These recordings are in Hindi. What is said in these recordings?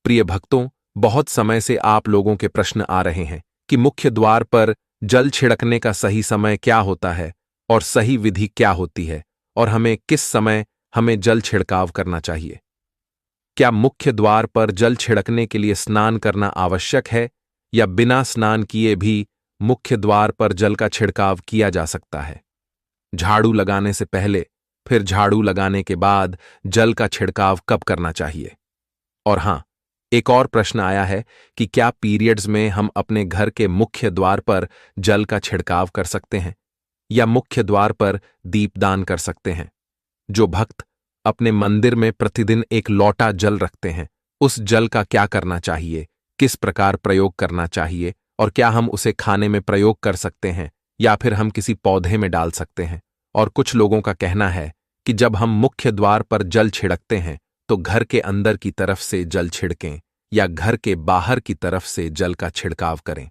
प्रिय भक्तों, बहुत समय से आप लोगों के प्रश्न आ रहे हैं कि मुख्य द्वार पर जल छिड़कने का सही समय क्या होता है और सही विधि क्या होती है और हमें किस समय हमें जल छिड़काव करना चाहिए। क्या मुख्य द्वार पर जल छिड़कने के लिए स्नान करना आवश्यक है या बिना स्नान किए भी मुख्य द्वार पर जल का छिड़काव किया जा सकता है? झाड़ू लगाने से पहले, फिर झाड़ू लगाने के बाद जल का छिड़काव कब करना चाहिए? और हां, एक और प्रश्न आया है कि क्या पीरियड्स में हम अपने घर के मुख्य द्वार पर जल का छिड़काव कर सकते हैं या मुख्य द्वार पर दीपदान कर सकते हैं? जो भक्त अपने मंदिर में प्रतिदिन एक लोटा जल रखते हैं, उस जल का क्या करना चाहिए, किस प्रकार प्रयोग करना चाहिए और क्या हम उसे खाने में प्रयोग कर सकते हैं या फिर हम किसी पौधे में डाल सकते हैं? और कुछ लोगों का कहना है कि जब हम मुख्य द्वार पर जल छिड़कते हैं तो घर के अंदर की तरफ से जल छिड़कें या घर के बाहर की तरफ से जल का छिड़काव करें।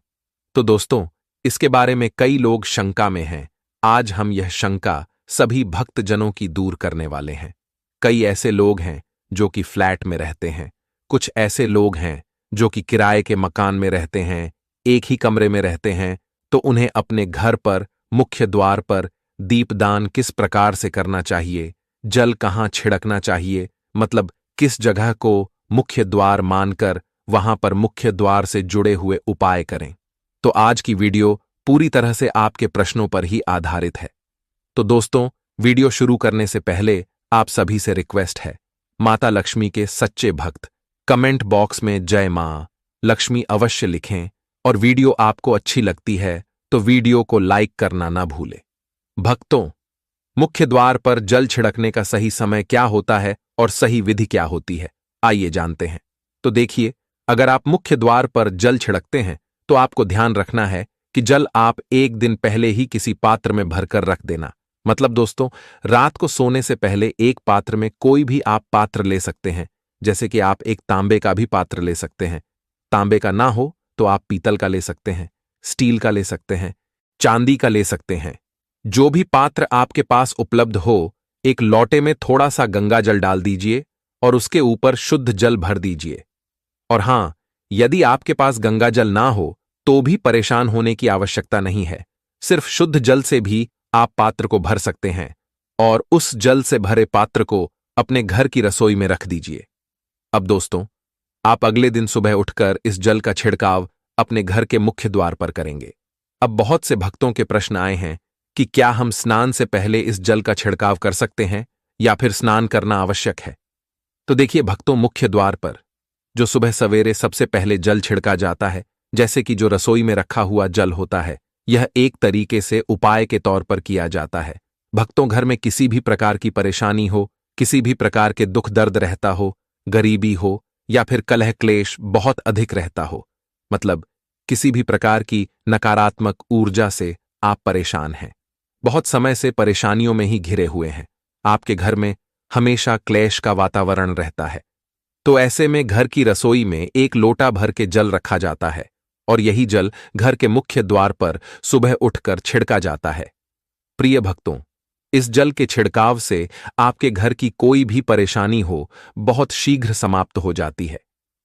तो दोस्तों, इसके बारे में कई लोग शंका में हैं। आज हम यह शंका सभी भक्तजनों की दूर करने वाले हैं। कई ऐसे लोग हैं जो कि फ्लैट में रहते हैं, कुछ ऐसे लोग हैं जो कि किराए के मकान में रहते हैं, एक ही कमरे में रहते हैं, तो उन्हें अपने घर पर मुख्य द्वार पर दीपदान किस प्रकार से करना चाहिए, जल कहाँ छिड़कना चाहिए, मतलब किस जगह को मुख्य द्वार मानकर वहां पर मुख्य द्वार से जुड़े हुए उपाय करें। तो आज की वीडियो पूरी तरह से आपके प्रश्नों पर ही आधारित है। तो दोस्तों, वीडियो शुरू करने से पहले आप सभी से रिक्वेस्ट है, माता लक्ष्मी के सच्चे भक्त कमेंट बॉक्स में जय मां लक्ष्मी अवश्य लिखें और वीडियो आपको अच्छी लगती है तो वीडियो को लाइक करना ना भूलें। भक्तों, मुख्य द्वार पर जल छिड़कने का सही समय क्या होता है और सही विधि क्या होती है, आइए जानते हैं। तो देखिए, अगर आप मुख्य द्वार पर जल छिड़कते हैं तो आपको ध्यान रखना है कि जल आप एक दिन पहले ही किसी पात्र में भरकर रख देना। मतलब दोस्तों, रात को सोने से पहले एक पात्र में कोई भी आप पात्र ले सकते हैं, जैसे कि आप एक तांबे का भी पात्र ले सकते हैं। तांबे का ना हो तो आप पीतल का ले सकते हैं, स्टील का ले सकते हैं, चांदी का ले सकते हैं। जो भी पात्र आपके पास उपलब्ध हो, एक लोटे में थोड़ा सा गंगा जल डाल दीजिए और उसके ऊपर शुद्ध जल भर दीजिए। और हां, यदि आपके पास गंगा जल ना हो तो भी परेशान होने की आवश्यकता नहीं है। सिर्फ शुद्ध जल से भी आप पात्र को भर सकते हैं और उस जल से भरे पात्र को अपने घर की रसोई में रख दीजिए। अब दोस्तों, आप अगले दिन सुबह उठकर इस जल का छिड़काव अपने घर के मुख्य द्वार पर करेंगे। अब बहुत से भक्तों के प्रश्न आए हैं कि क्या हम स्नान से पहले इस जल का छिड़काव कर सकते हैं या फिर स्नान करना आवश्यक है? तो देखिए भक्तों, मुख्य द्वार पर जो सुबह सवेरे सबसे पहले जल छिड़का जाता है, जैसे कि जो रसोई में रखा हुआ जल होता है, यह एक तरीके से उपाय के तौर पर किया जाता है। भक्तों, घर में किसी भी प्रकार की परेशानी हो, किसी भी प्रकार के दुख दर्द रहता हो, गरीबी हो या फिर कलह क्लेश बहुत अधिक रहता हो, मतलब किसी भी प्रकार की नकारात्मक ऊर्जा से आप परेशान हैं, बहुत समय से परेशानियों में ही घिरे हुए हैं, आपके घर में हमेशा क्लेश का वातावरण रहता है, तो ऐसे में घर की रसोई में एक लोटा भर के जल रखा जाता है और यही जल घर के मुख्य द्वार पर सुबह उठकर छिड़का जाता है। प्रिय भक्तों, इस जल के छिड़काव से आपके घर की कोई भी परेशानी हो बहुत शीघ्र समाप्त हो जाती है।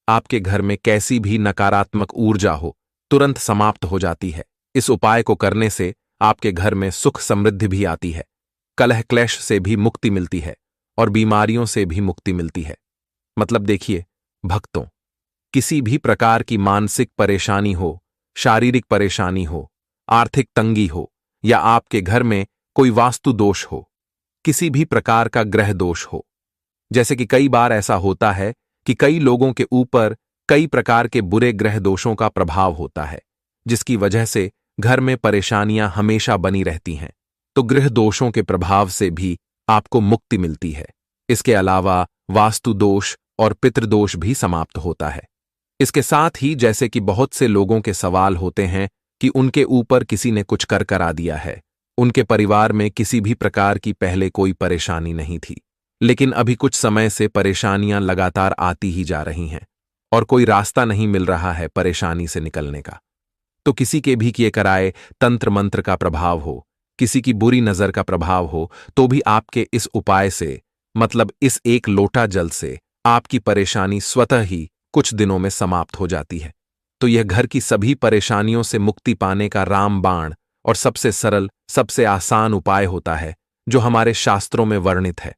आपके घर में कैसी भी नकारात्मक ऊर्जा हो तुरंत समाप्त हो जाती है। इस उपाय को करने से आपके घर में सुख समृद्धि भी आती है, कलह क्लेश से भी मुक्ति मिलती है और बीमारियों से भी मुक्ति मिलती है। मतलब देखिए भक्तों, किसी भी प्रकार की मानसिक परेशानी हो, शारीरिक परेशानी हो, आर्थिक तंगी हो या आपके घर में कोई वास्तु दोष हो, किसी भी प्रकार का ग्रह दोष हो, जैसे कि कई बार ऐसा होता है कि कई लोगों के ऊपर कई प्रकार के बुरे ग्रह दोषों का प्रभाव होता है, जिसकी वजह से घर में परेशानियां हमेशा बनी रहती हैं, तो ग्रह दोषों के प्रभाव से भी आपको मुक्ति मिलती है। इसके अलावा वास्तु दोष और पितृदोष भी समाप्त होता है। इसके साथ ही जैसे कि बहुत से लोगों के सवाल होते हैं कि उनके ऊपर किसी ने कुछ कर करा दिया है, उनके परिवार में किसी भी प्रकार की पहले कोई परेशानी नहीं थी, लेकिन अभी कुछ समय से परेशानियां लगातार आती ही जा रही हैं और कोई रास्ता नहीं मिल रहा है परेशानी से निकलने का। तो किसी के भी किए कराए तंत्र मंत्र का प्रभाव हो, किसी की बुरी नजर का प्रभाव हो, तो भी आपके इस उपाय से, मतलब इस एक लोटा जल से, आपकी परेशानी स्वतः ही कुछ दिनों में समाप्त हो जाती है। तो यह घर की सभी परेशानियों से मुक्ति पाने का रामबाण और सबसे सरल, सबसे आसान उपाय होता है जो हमारे शास्त्रों में वर्णित है।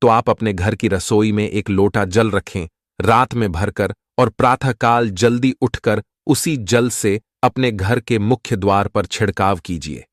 तो आप अपने घर की रसोई में एक लोटा जल रखें, रात में भरकर, और प्रातःकाल जल्दी उठकर उसी जल से अपने घर के मुख्य द्वार पर छिड़काव कीजिए।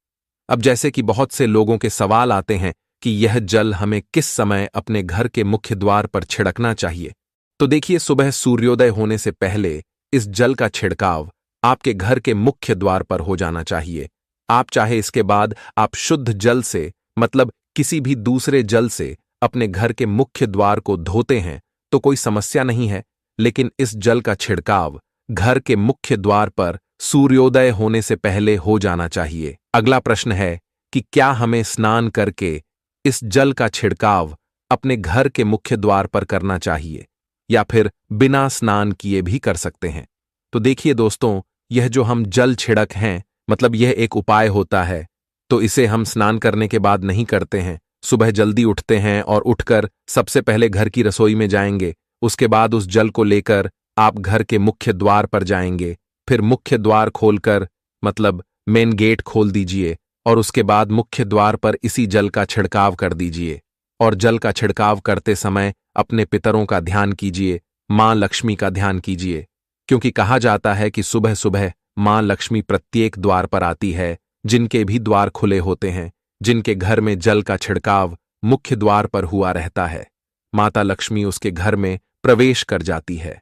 अब जैसे कि बहुत से लोगों के सवाल आते हैं कि यह जल हमें किस समय अपने घर के मुख्य द्वार पर छिड़कना चाहिए, तो देखिए, सुबह सूर्योदय होने से पहले इस जल का छिड़काव आपके घर के मुख्य द्वार पर हो जाना चाहिए। आप चाहे इसके बाद आप शुद्ध जल से, मतलब किसी भी दूसरे जल से अपने घर के मुख्य द्वार को धोते हैं तो कोई समस्या नहीं है, लेकिन इस जल का छिड़काव घर के मुख्य द्वार पर सूर्योदय होने से पहले हो जाना चाहिए। अगला प्रश्न है कि क्या हमें स्नान करके इस जल का छिड़काव अपने घर के मुख्य द्वार पर करना चाहिए या फिर बिना स्नान किए भी कर सकते हैं। तो देखिए दोस्तों, यह जो हम जल छिड़क हैं, मतलब यह एक उपाय होता है, तो इसे हम स्नान करने के बाद नहीं करते हैं। सुबह जल्दी उठते हैं और उठकर सबसे पहले घर की रसोई में जाएंगे, उसके बाद उस जल को लेकर आप घर के मुख्य द्वार पर जाएंगे, फिर मुख्य द्वार खोलकर, मतलब मेन गेट खोल दीजिए, और उसके बाद मुख्य द्वार पर इसी जल का छिड़काव कर दीजिए। और जल का छिड़काव करते समय अपने पितरों का ध्यान कीजिए, मां लक्ष्मी का ध्यान कीजिए, क्योंकि कहा जाता है कि सुबह सुबह मां लक्ष्मी प्रत्येक द्वार पर आती है, जिनके भी द्वार खुले होते हैं, जिनके घर में जल का छिड़काव मुख्य द्वार पर हुआ रहता है। माता लक्ष्मी उसके घर में प्रवेश कर जाती है।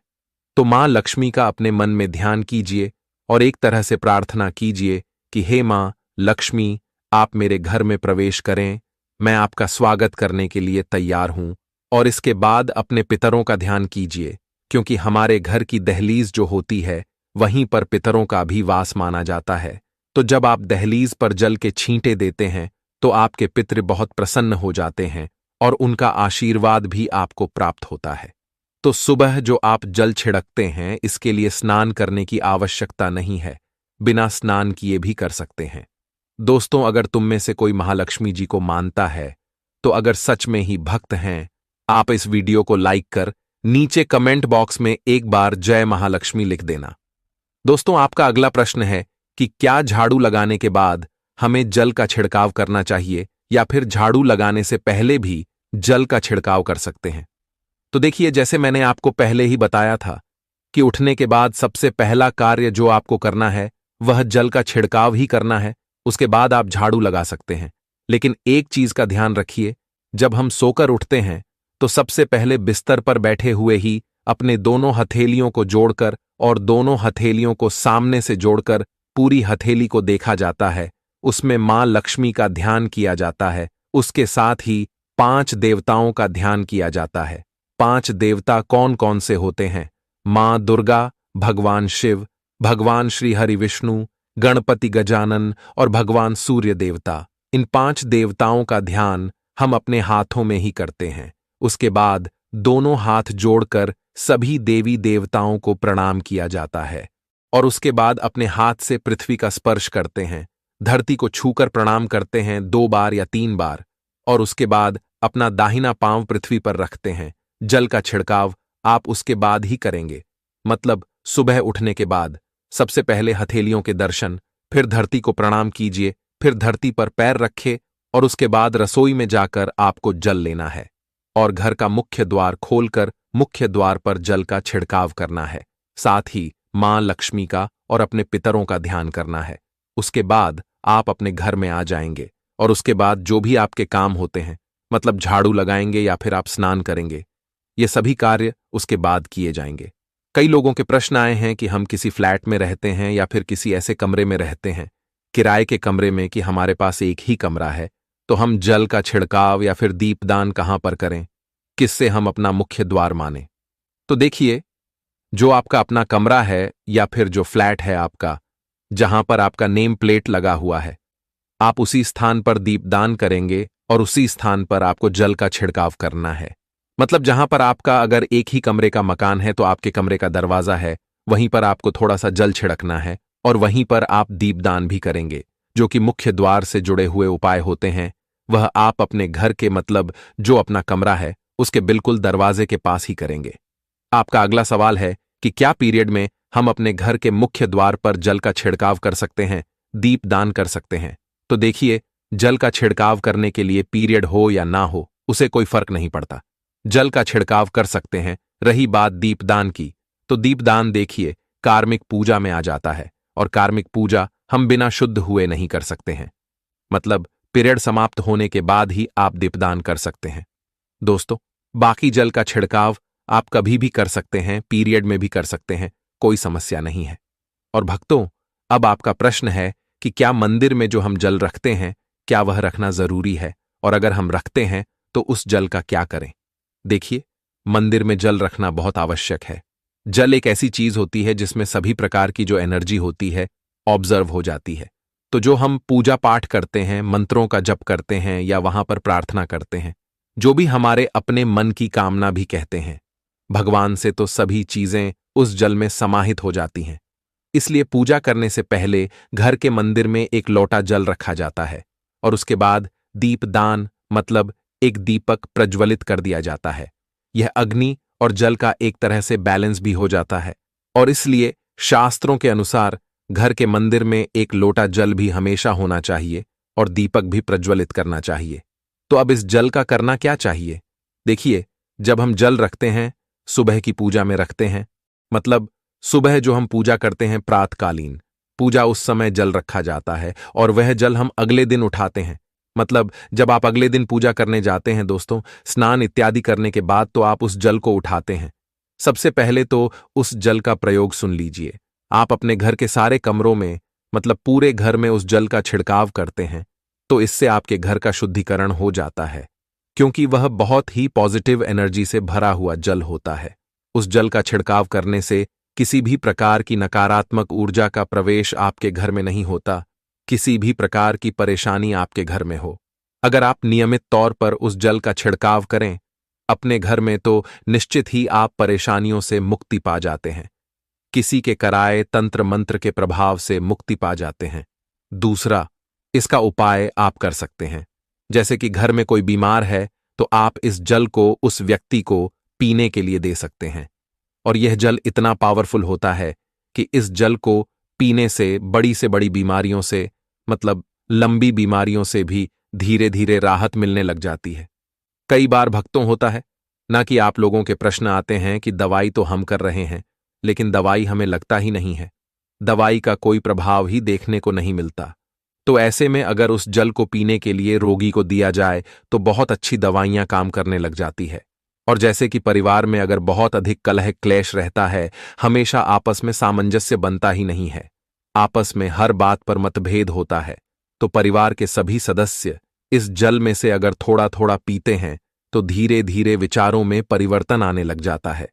तो मां लक्ष्मी का अपने मन में ध्यान कीजिए और एक तरह से प्रार्थना कीजिए कि हे मां लक्ष्मी, आप मेरे घर में प्रवेश करें, मैं आपका स्वागत करने के लिए तैयार हूं। और इसके बाद अपने पितरों का ध्यान कीजिए, क्योंकि हमारे घर की दहलीज जो होती है वहीं पर पितरों का भी वास माना जाता है। तो जब आप दहलीज पर जल के छींटे देते हैं तो आपके पितृ बहुत प्रसन्न हो जाते हैं और उनका आशीर्वाद भी आपको प्राप्त होता है। तो सुबह जो आप जल छिड़कते हैं, इसके लिए स्नान करने की आवश्यकता नहीं है, बिना स्नान किए भी कर सकते हैं। दोस्तों, अगर तुम में से कोई महालक्ष्मी जी को मानता है, तो अगर सच में ही भक्त हैं, आप इस वीडियो को लाइक कर नीचे कमेंट बॉक्स में एक बार जय महालक्ष्मी लिख देना। दोस्तों, आपका अगला प्रश्न है कि क्या झाड़ू लगाने के बाद हमें जल का छिड़काव करना चाहिए या फिर झाड़ू लगाने से पहले भी जल का छिड़काव कर सकते हैं। तो देखिए, जैसे मैंने आपको पहले ही बताया था कि उठने के बाद सबसे पहला कार्य जो आपको करना है वह जल का छिड़काव ही करना है, उसके बाद आप झाड़ू लगा सकते हैं। लेकिन एक चीज का ध्यान रखिए, जब हम सोकर उठते हैं तो सबसे पहले बिस्तर पर बैठे हुए ही अपने दोनों हथेलियों को जोड़कर और दोनों हथेलियों को सामने से जोड़कर पूरी हथेली को देखा जाता है, उसमें मां लक्ष्मी का ध्यान किया जाता है, उसके साथ ही 5 देवताओं का ध्यान किया जाता है। 5 देवता कौन कौन से होते हैं? मां दुर्गा, भगवान शिव, भगवान श्री हरि विष्णु, गणपति गजानन और भगवान सूर्य देवता। इन 5 देवताओं का ध्यान हम अपने हाथों में ही करते हैं। उसके बाद दोनों हाथ जोड़कर सभी देवी देवताओं को प्रणाम किया जाता है और उसके बाद अपने हाथ से पृथ्वी का स्पर्श करते हैं, धरती को छूकर प्रणाम करते हैं 2 बार या 3 बार, और उसके बाद अपना दाहिना पांव पृथ्वी पर रखते हैं। जल का छिड़काव आप उसके बाद ही करेंगे, मतलब सुबह उठने के बाद सबसे पहले हथेलियों के दर्शन, फिर धरती को प्रणाम कीजिए, फिर धरती पर पैर रखे और उसके बाद रसोई में जाकर आपको जल लेना है और घर का मुख्य द्वार खोलकर मुख्य द्वार पर जल का छिड़काव करना है। साथ ही मां लक्ष्मी का और अपने पितरों का ध्यान करना है। उसके बाद आप अपने घर में आ जाएंगे और उसके बाद जो भी आपके काम होते हैं, मतलब झाड़ू लगाएंगे या फिर आप स्नान करेंगे, ये सभी कार्य उसके बाद किए जाएंगे। कई लोगों के प्रश्न आए हैं कि हम किसी फ्लैट में रहते हैं या फिर किसी ऐसे कमरे में रहते हैं, किराए के कमरे में, कि हमारे पास एक ही कमरा है, तो हम जल का छिड़काव या फिर दीपदान कहां पर करें, किससे हम अपना मुख्य द्वार माने। तो देखिए, जो आपका अपना कमरा है या फिर जो फ्लैट है आपका, जहां पर आपका नेम प्लेट लगा हुआ है, आप उसी स्थान पर दीपदान करेंगे और उसी स्थान पर आपको जल का छिड़काव करना है। मतलब जहां पर आपका अगर एक ही कमरे का मकान है तो आपके कमरे का दरवाजा है, वहीं पर आपको थोड़ा सा जल छिड़कना है और वहीं पर आप दीपदान भी करेंगे। जो कि मुख्य द्वार से जुड़े हुए उपाय होते हैं, वह आप अपने घर के, मतलब जो अपना कमरा है उसके बिल्कुल दरवाजे के पास ही करेंगे। आपका अगला सवाल है कि क्या पीरियड में हम अपने घर के मुख्य द्वार पर जल का छिड़काव कर सकते हैं, दीपदान कर सकते हैं। तो देखिए, जल का छिड़काव करने के लिए पीरियड हो या ना हो, उसे कोई फर्क नहीं पड़ता। जल का छिड़काव कर सकते हैं। रही बात दीपदान की, तो दीपदान देखिए कार्मिक पूजा में आ जाता है, और कार्मिक पूजा हम बिना शुद्ध हुए नहीं कर सकते हैं। मतलब पीरियड समाप्त होने के बाद ही आप दीपदान कर सकते हैं। दोस्तों, बाकी जल का छिड़काव आप कभी भी कर सकते हैं, पीरियड में भी कर सकते हैं, कोई समस्या नहीं है। और भक्तों, अब आपका प्रश्न है कि क्या मंदिर में जो हम जल रखते हैं, क्या वह रखना जरूरी है, और अगर हम रखते हैं तो उस जल का क्या करें। देखिए, मंदिर में जल रखना बहुत आवश्यक है। जल एक ऐसी चीज होती है जिसमें सभी प्रकार की जो एनर्जी होती है ऑब्जर्व हो जाती है। तो जो हम पूजा पाठ करते हैं, मंत्रों का जप करते हैं या वहां पर प्रार्थना करते हैं, जो भी हमारे अपने मन की कामना भी कहते हैं, भगवान से तो सभी चीजें उस जल में समाहित हो जाती हैं। इसलिए पूजा करने से पहले घर के मंदिर में एक लोटा जल रखा जाता है, और उसके बाद दीपदान मतलब एक दीपक प्रज्वलित कर दिया जाता है। यह अग्नि और जल का एक तरह से बैलेंस भी हो जाता है, और इसलिए शास्त्रों के अनुसार घर के मंदिर में एक लोटा जल भी हमेशा होना चाहिए और दीपक भी प्रज्वलित करना चाहिए। तो अब इस जल का करना क्या चाहिए। देखिए, जब हम जल रखते हैं, सुबह की पूजा में रखते हैं, मतलब सुबह जो हम पूजा करते हैं प्रातकालीन पूजा, उस समय जल रखा जाता है, और वह जल हम अगले दिन उठाते हैं। मतलब जब आप अगले दिन पूजा करने जाते हैं दोस्तों, स्नान इत्यादि करने के बाद तो आप उस जल को उठाते हैं। सबसे पहले तो उस जल का प्रयोग सुन लीजिए। आप अपने घर के सारे कमरों में, मतलब पूरे घर में उस जल का छिड़काव करते हैं, तो इससे आपके घर का शुद्धिकरण हो जाता है, क्योंकि वह बहुत ही पॉजिटिव एनर्जी से भरा हुआ जल होता है। उस जल का छिड़काव करने से किसी भी प्रकार की नकारात्मक ऊर्जा का प्रवेश आपके घर में नहीं होता, किसी भी प्रकार की परेशानी आपके घर में हो। अगर आप नियमित तौर पर उस जल का छिड़काव करें अपने घर में, तो निश्चित ही आप परेशानियों से मुक्ति पा जाते हैं, किसी के कराए तंत्र मंत्र के प्रभाव से मुक्ति पा जाते हैं। दूसरा, इसका उपाय आप कर सकते हैं। जैसे कि घर में कोई बीमार है, तो आप इस जल को उस व्यक्ति को पीने के लिए दे सकते हैं। और यह जल इतना पावरफुल होता है कि इस जल को पीने से बड़ी बीमारियों से, मतलब लंबी बीमारियों से भी धीरे धीरे राहत मिलने लग जाती है। कई बार भक्तों होता है ना कि आप लोगों के प्रश्न आते हैं कि दवाई तो हम कर रहे हैं, लेकिन दवाई हमें लगता ही नहीं है, दवाई का कोई प्रभाव ही देखने को नहीं मिलता। तो ऐसे में अगर उस जल को पीने के लिए रोगी को दिया जाए तो बहुत अच्छी दवाइयां काम करने लग जाती है। और जैसे कि परिवार में अगर बहुत अधिक कलह क्लेश रहता है, हमेशा आपस में सामंजस्य बनता ही नहीं है, आपस में हर बात पर मतभेद होता है, तो परिवार के सभी सदस्य इस जल में से अगर थोड़ा थोड़ा पीते हैं तो धीरे धीरे विचारों में परिवर्तन आने लग जाता है,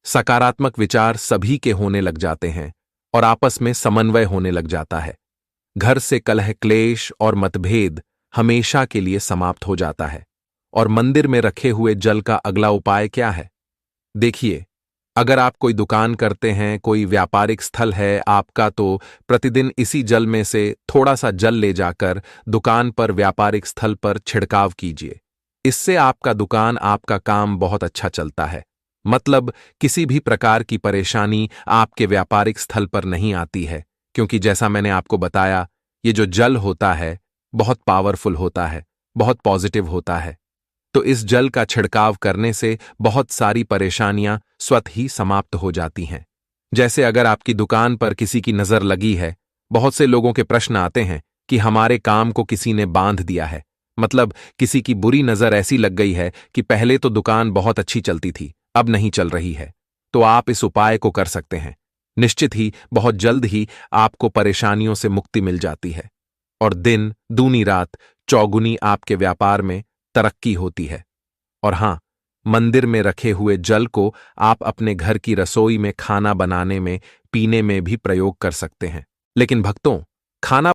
सकारात्मक विचार सभी के होने लग जाते हैं और आपस में समन्वय होने लग जाता है। घर से कलह क्लेश और मतभेद हमेशा के लिए समाप्त हो जाता है। और मंदिर में रखे हुए जल का अगला उपाय क्या है। देखिए, अगर आप कोई दुकान करते हैं, कोई व्यापारिक स्थल है आपका, तो प्रतिदिन इसी जल में से थोड़ा सा जल ले जाकर दुकान पर, व्यापारिक स्थल पर छिड़काव कीजिए। इससे आपका दुकान, आपका काम बहुत अच्छा चलता है। मतलब किसी भी प्रकार की परेशानी आपके व्यापारिक स्थल पर नहीं आती है, क्योंकि जैसा मैंने आपको बताया, ये जो जल होता है बहुत पावरफुल होता है, बहुत पॉजिटिव होता है। तो इस जल का छिड़काव करने से बहुत सारी परेशानियां स्वतः ही समाप्त हो जाती हैं। जैसे अगर आपकी दुकान पर किसी की नजर लगी है, बहुत से लोगों के प्रश्न आते हैं कि हमारे काम को किसी ने बांध दिया है, मतलब किसी की बुरी नजर ऐसी लग गई है कि पहले तो दुकान बहुत अच्छी चलती थी, अब नहीं चल रही है। तो आप इस उपाय को कर सकते हैं। निश्चित ही बहुत जल्द ही आपको परेशानियों से मुक्ति मिल जाती है, और दिन दूनी रात चौगुनी आपके व्यापार में तरक्की होती है। और हां, मंदिर में रखे हुए जल को आप अपने घर की रसोई में खाना बनाने में, पीने में भी प्रयोग कर सकते हैं। लेकिन भक्तों, खाना